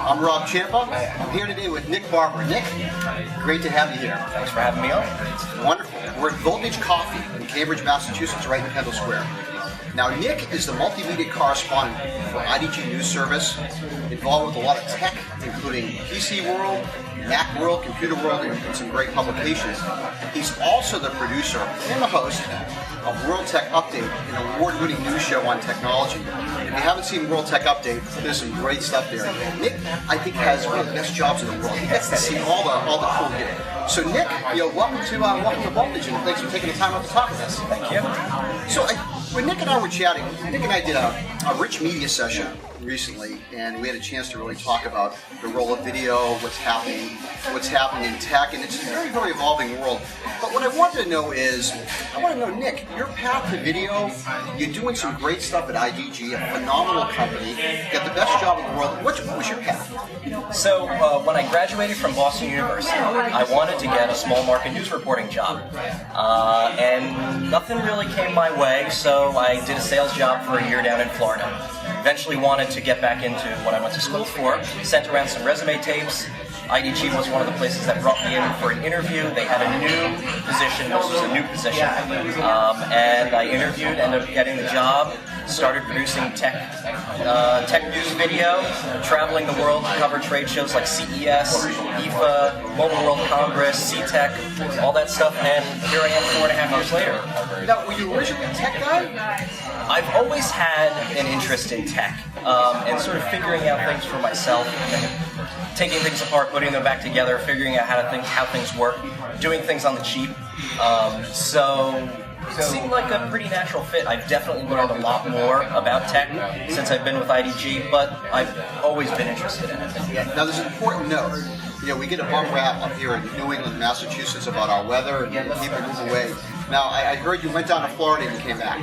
I'm Rob Ciampa. I'm here today with Nick Barber. Nick, great to have you here. Thanks for having me on. Wonderful. We're at Voltage Coffee in Cambridge, Massachusetts, right in Kendall Square. Now, Nick is the multimedia correspondent for IDG News Service, involved with a lot of tech, including PC World, MacWorld, Computer World, and some great publications. He's also the producer and the host of World Tech Update, an award-winning news show on technology. If you haven't seen World Tech Update, there's some great stuff there. Nick, I think, has one of the best jobs in the world. He gets to see all the cool gear. So, Nick, welcome to Voltage, and thanks for taking the time out to talk with us. Thank you. So, when Nick and I were chatting, Nick and I did a rich media session recently, and we had a chance to really talk about the role of video, what's happening in tech, and it's a very, very evolving world. But what I wanted to know is, Nick, your path to video, you're doing some great stuff at IDG, a phenomenal company, you got the best job in the world. What was your path? So when I graduated from Boston University, I wanted to get a small market news reporting job, and nothing really came my way, so I did a sales job for a year down in Florida. Eventually wanted to get back into what I went to school for, sent around some resume tapes. IDG was one of the places that brought me in for an interview. They had a new position, this was a new position, and I interviewed, ended up getting the job, started producing tech news video, traveling the world to cover trade shows like CES, IFA, Mobile World Congress, Ceatec, all that stuff, and here I am 4.5 years later. Now, were you originally a tech guy? I've always had an interest in tech, and sort of figuring out things for myself, taking things apart, putting them back together, figuring out how things work, doing things on the cheap. So it seemed like a pretty natural fit. I've definitely learned a lot more about tech since I've been with IDG, but I've always been interested in it. Now, there's an important note. We get a bum rap up here in New England, Massachusetts about our weather and people move away. Now, I heard you went down to Florida and you came back.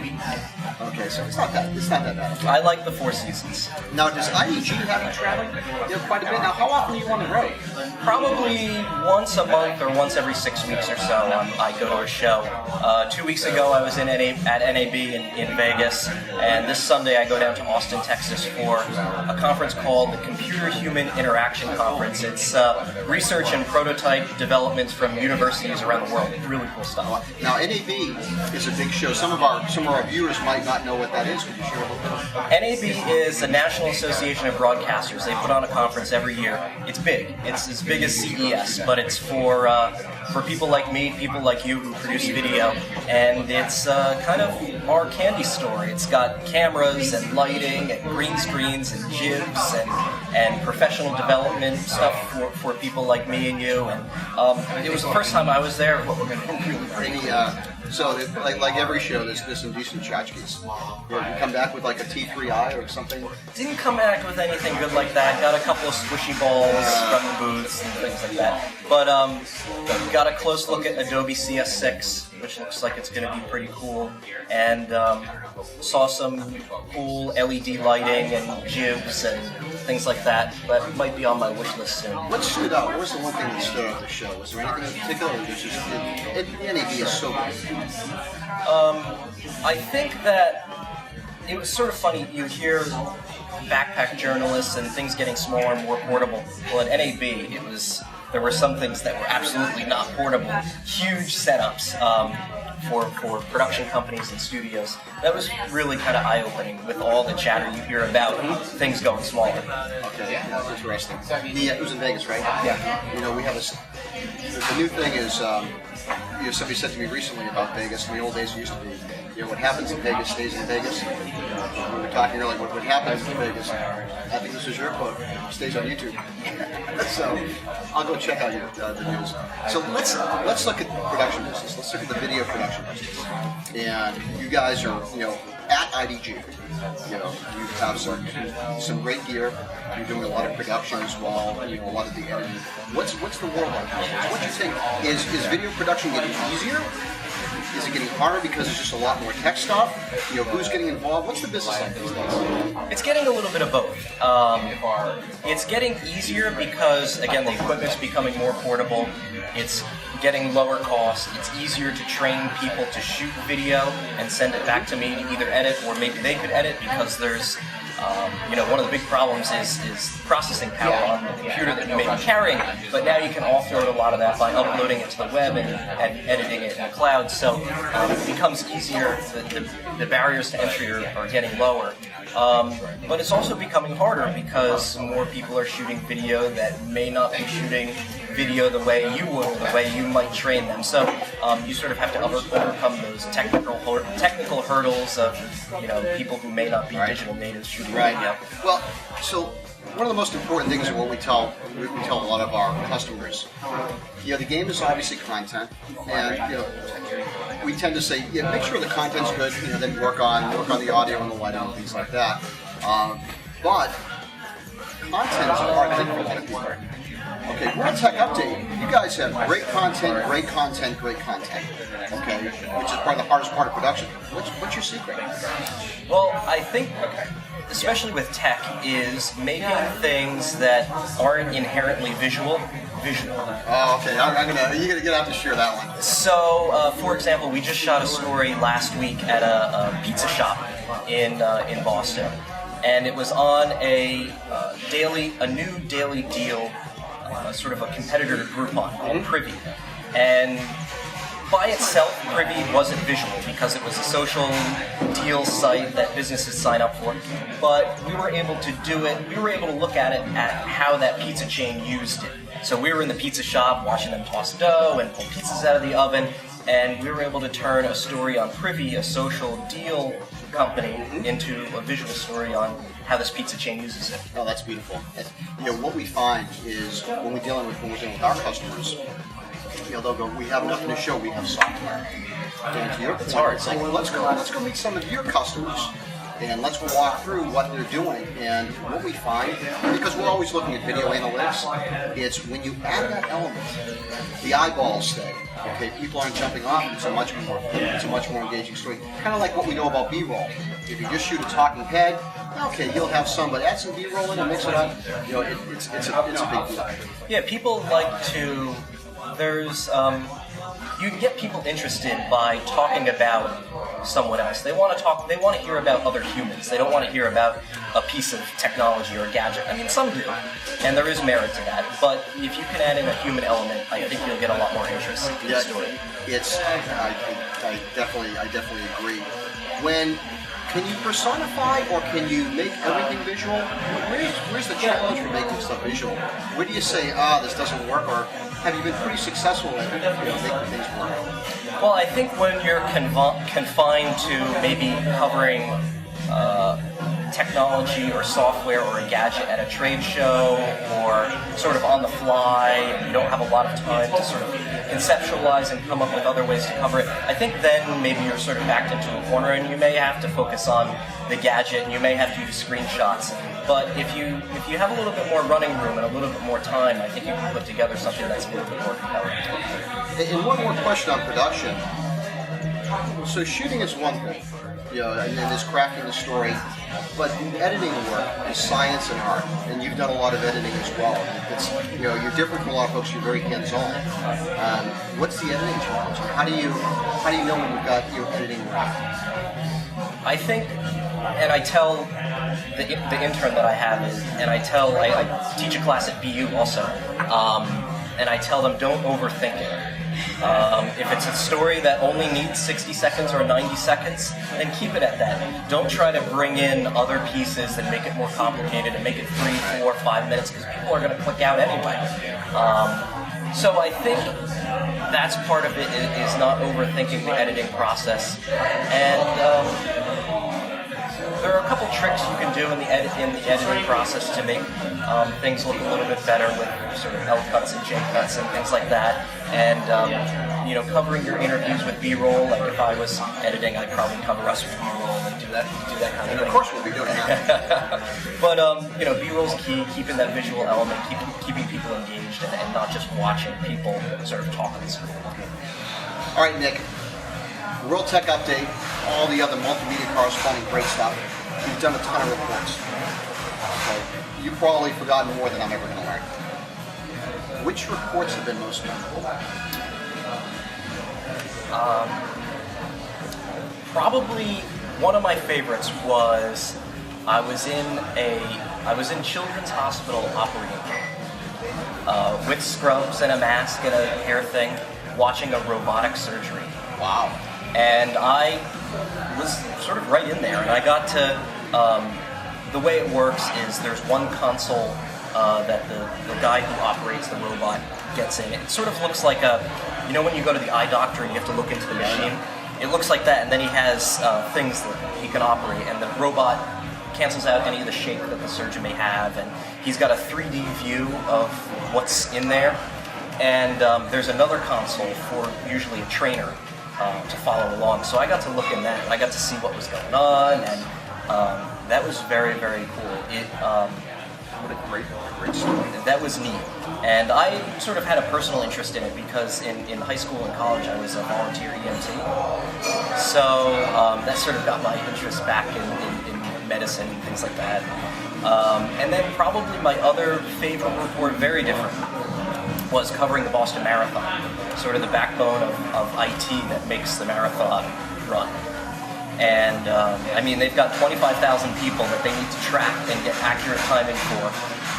Okay, so it's not that bad. I like the four seasons. Now, does IDG have you traveling quite a bit? Now, how often are you on the road? Probably once a month or once every 6 weeks or so, I go to a show. 2 weeks ago, I was at NAB in Vegas, and this Sunday I go down to Austin, Texas for a conference called the Computer-Human Interaction Conference. It's research and prototype developments from universities around the world. Really cool stuff. Now, NAB is a big show. Some of our viewers might not know what that is. Could you share a little bit? NAB is the National Association of Broadcasters. They put on a conference every year. It's big. It's as big as CES, but it's for people like me, people like you who produce video, and it's kind of our candy store. It's got cameras and lighting and green screens and jibs and professional development stuff for people like me and you. And it was the first time I was there. So, like every show, there's some decent tchotchkes. You come back with like a T3i or something? Didn't come back with anything good like that. Got a couple of squishy balls from the booths and things like that. But got a close look at Adobe CS6, which looks like it's going to be pretty cool. And saw some cool LED lighting and jibs and things like that. That might be on my wish list soon. What stood out? What was the one thing that stood out at the show? Was there anything in particular? Or was it just NAB is so good? I think that it was sort of funny. You hear backpack journalists and things getting smaller and more portable. Well, at NAB, there were some things that were absolutely not portable. Huge setups for production companies and studios. That was really kind of eye-opening with all the chatter you hear about things going smaller. Okay, that's interesting. It was in Vegas, right? Yeah. We have the new thing is, somebody said to me recently about Vegas. In the old days, it used to be, what happens in Vegas stays in Vegas. We were talking earlier, what happens in Vegas, I think this was your quote, stays on YouTube. So I'll go check out the news. So let's look at the production business. Let's look at the video production business. And you guys are, at IDG. You have some great gear. You're doing a lot of production as well. A lot of the editing. What's the world like? What do you think? Is video production getting easier? Is it getting harder because there's just a lot more tech stuff? Who's getting involved? What's the business like these days? It's getting a little bit of both. It's getting easier because, again, the equipment's becoming more portable. It's getting lower cost. It's easier to train people to shoot video and send it back to me to either edit, or maybe they could edit because there's One of the big problems is processing power on the computer that you may be carrying, but now you can offload a lot of that by uploading it to the web and editing it in the cloud, so it becomes easier, the barriers to entry are getting lower. But it's also becoming harder because more people are shooting video that may not be shooting video the way you would, or the way you might train them. So you sort of have to overcome those technical hurdles of people who may not be digital natives shooting video. Well, so one of the most important things of what we tell a lot of our customers, the game is obviously content, and we tend to say, make sure the content's good, then work on the audio and the lighting and things like that. But content is a hard thing for a lot of people. Okay, World Tech Update. You guys have great content, great content, great content. Okay, which is probably the hardest part of production. What's your secret? Well, I think, especially with tech, is making things that aren't inherently visual. Oh, okay. You're gonna have to share that one. So, for example, we just shot a story last week at a pizza shop in Boston, and it was on a new daily deal. Sort of a competitor to Groupon called Privy. And by itself, Privy wasn't visual because it was a social deal site that businesses sign up for. But we were able to do it, we were able to look at it at how that pizza chain used it. So we were in the pizza shop watching them toss dough and pull pizzas out of the oven, and we were able to turn a story on Privy, a social deal company, into a visual story on how this pizza chain uses it. Oh, that's beautiful. What we find is when we're dealing with our customers, they'll go, we have nothing to show, we have software. And to your point, it's like, well, let's go meet some of your customers and let's walk through what they're doing. And what we find, because we're always looking at video analytics, it's when you add that element, the eyeballs stay. Okay, people aren't jumping off. It's a much more engaging story. Kind of like what we know about B-roll. If you just shoot a talking head, okay, you'll have somebody add some B-roll in and mix it up. It's a big deal. Yeah, people like to. You can get people interested by talking about someone else. They want to hear about other humans. They don't want to hear about a piece of technology or a gadget. I mean, some do, and there is merit to that. But if you can add in a human element, I think you'll get a lot more interest in the story. I definitely agree. Can you personify or can you make everything visual? Where's the challenge for making stuff visual? Where do you say, this doesn't work, or have you been pretty successful at making things work? Well, I think when you're confined to maybe covering technology or software or a gadget at a trade show or sort of on the fly, and you don't have a lot of time to sort of conceptualize and come up with other ways to cover it, I think then maybe you're sort of backed into a corner and you may have to focus on the gadget and you may have to use screenshots. But if you have a little bit more running room and a little bit more time, I think you can put together something that's a little bit more compelling. And one more question on production. So shooting is one thing, and then there's crafting the story, but editing work is science and art, and you've done a lot of editing as well. You're different from a lot of folks. You're very hands-on. What's the editing challenge? How do you know when you've got your editing right? I think, and I tell the intern that I have I teach a class at BU also, and I tell them don't overthink it. If it's a story that only needs 60 seconds or 90 seconds, then keep it at that. Don't try to bring in other pieces that make it more complicated and make it 3, 4, 5 minutes because people are going to click out anyway. So I think that's part of it is not overthinking the editing process. And there are a couple tricks you can do in the editing process to make things look a little bit better with sort of L cuts and J cuts and things like that. And covering your interviews with B-roll. Like if I was editing, I'd probably cover us with B-roll and do that kind of thing. Of course, we'll be doing that. But B-roll's key, keeping that visual element, keeping people engaged, and not just watching people sort of talk on the screen. All right, Nick. World Tech Update, all the other multimedia corresponding great stuff. You've done a ton of reports. Okay. You've probably forgotten more than I'm ever going to learn. Which reports have been most memorable? Probably one of my favorites was I was in Children's Hospital operating room with scrubs and a mask and a hair thing, watching a robotic surgery. Wow. And I was sort of right in there, and I got to, the way it works is there's one console that the guy who operates the robot gets in. It sort of looks like when you go to the eye doctor and you have to look into the machine, it looks like that, and then he has things that he can operate, and the robot cancels out any of the shape that the surgeon may have, and he's got a 3D view of what's in there. And there's another console for usually a trainer to follow along. So I got to look in that, and I got to see what was going on, and that was very, very cool. What a great story. That was neat. And I sort of had a personal interest in it because in high school and college I was a volunteer EMT. So that sort of got my interest back in medicine and things like that. And then probably my other favorite report, very different, was covering the Boston Marathon, sort of the backbone of IT that makes the marathon run. And they've got 25,000 people that they need to track and get accurate timing for.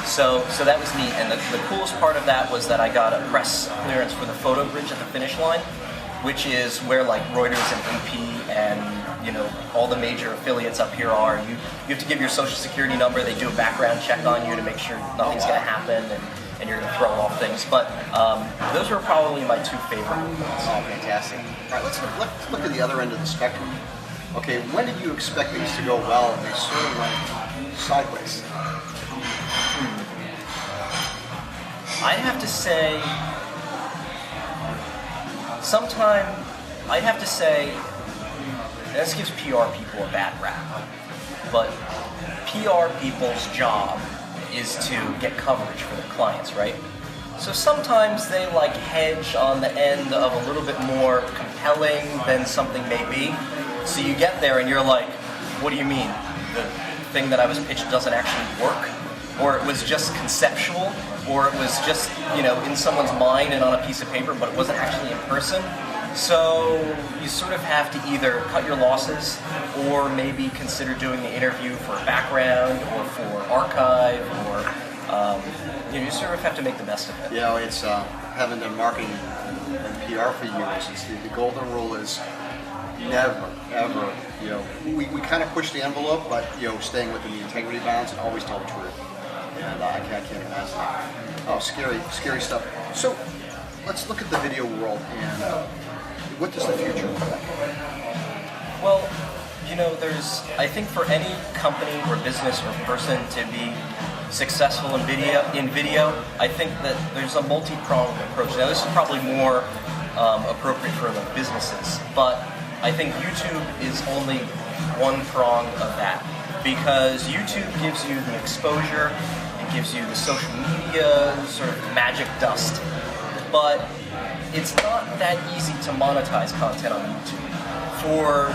So that was neat. And the coolest part of that was that I got a press clearance for the photo bridge at the finish line, which is where like Reuters and AP and all the major affiliates up here are. You have to give your social security number. They do a background check on you to make sure nothing's going to happen and you're going to throw off things. But those were probably my two favorite ones. Oh, fantastic. All right, let's look at the other end of the spectrum. Okay, when did you expect things to go well and they sort of went sideways? I'd have to say, this gives PR people a bad rap, but PR people's job is to get coverage for their clients, right? So sometimes they hedge on the end of a little bit more compelling than something may be. So you get there and you're like, what do you mean? The thing that I was pitched doesn't actually work? Or it was just conceptual? Or it was just, in someone's mind and on a piece of paper, but it wasn't actually in person? So you sort of have to either cut your losses or maybe consider doing the interview for background or for archive or, you sort of have to make the best of it. It's having done marketing and PR for years, it's the golden rule is never, ever, we kind of push the envelope, but, staying within the integrity bounds and always tell the truth. And I can't imagine that. Oh, scary stuff. So let's look at the video world and what does the future look like? Well, I think for any company or business or person to be successful in video, I think that there's a multi-pronged approach. Now, this is probably more appropriate for the businesses, but I think YouTube is only one prong of that because YouTube gives you the exposure, it gives you the social media sort of magic dust, but it's not that easy to monetize content on YouTube. For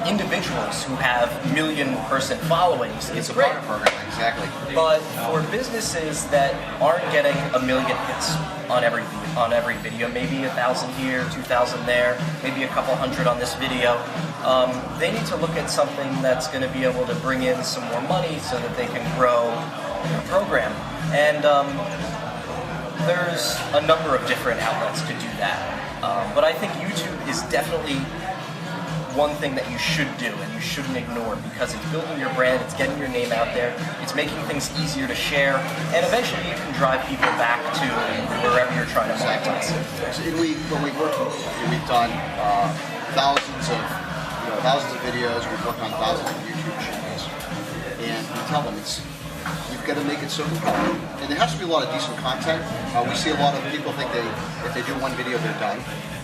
individuals who have million-person followings, it's a great. program, exactly. But for businesses that aren't getting a million hits on every video, maybe 1,000 here, 2,000 there, maybe a couple hundred on this video, they need to look at something that's going to be able to bring in some more money so that they can grow their program. And there's a number of different outlets to do that. But I think YouTube is definitely one thing that you should do and you shouldn't ignore because it's building your brand, it's getting your name out there, it's making things easier to share, and eventually you can drive people back to wherever you're trying to monetize. So when we work, we've done thousands of videos, we've worked on thousands of YouTube channels, and we tell them you've got to make it so compelling, and there has to be a lot of decent content. We see a lot of people think if they do one video, they're done.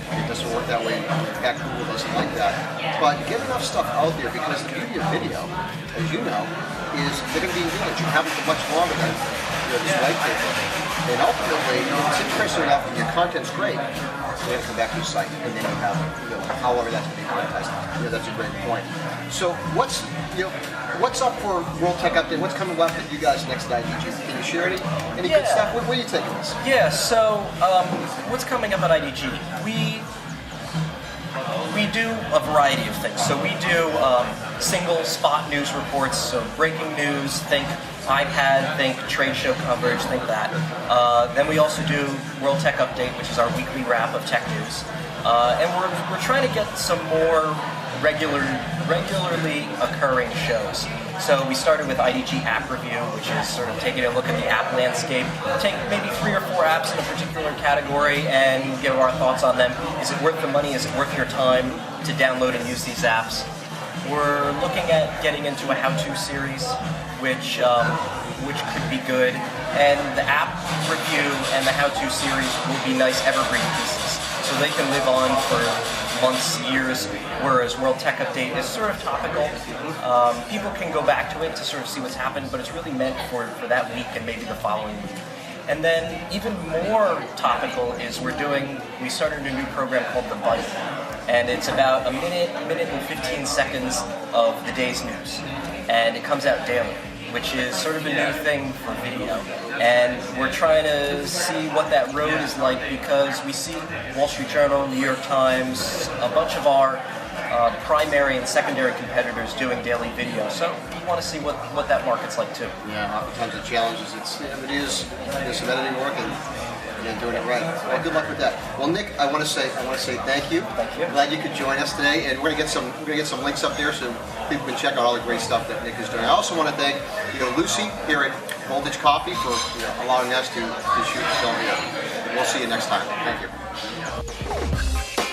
It doesn't work that way, and in fact, Google doesn't like that. But get enough stuff out there because the beauty of video, as you know, is they're going to be engaged. You have it for much longer than this white paper. And ultimately, if it's interesting enough and your content's great, they're going to come back to your site, and then you have, however that's going to be monetized. That's a great point. So what's up for World Tech Update? What's coming up with you guys next at IDG? Can you share any good stuff? Where are you taking this? Yeah, so what's coming up at IDG? We we do a variety of things. So we do single spot news reports, so breaking news, think iPad, think trade show coverage, think that. Then we also do World Tech Update, which is our weekly wrap of tech news. And we're trying to get some more regularly occurring shows. So we started with IDG App Review, which is sort of taking a look at the app landscape, take maybe 3 or 4 apps in a particular category and give our thoughts on them. Is it worth the money? Is it worth your time to download and use these apps? We're looking at getting into a how-to series, which could be good. And the app review and the how-to series will be nice evergreen pieces, so they can live on for months, years, whereas World Tech Update is sort of topical. People can go back to it to sort of see what's happened, but it's really meant for that week and maybe the following week. And then even more topical is we started a new program called the Byte, and it's about a minute and 15 seconds of the day's news, and it comes out daily, which is sort of a new thing for video. And we're trying to see what that road is like, because we see Wall Street Journal, New York Times, a bunch of our primary and secondary competitors doing daily video. So we want to see what that market's like too. Yeah, oftentimes the challenge is there's some editing work and doing it right. Well, good luck with that. Well, Nick, I want to say thank you. Thank you. Glad you could join us today, and we're gonna get some links up there so people can check out all the great stuff that Nick is doing. I also want to thank Lucy here at Voltage Coffee for allowing us to shoot the film here. We'll see you next time. Thank you.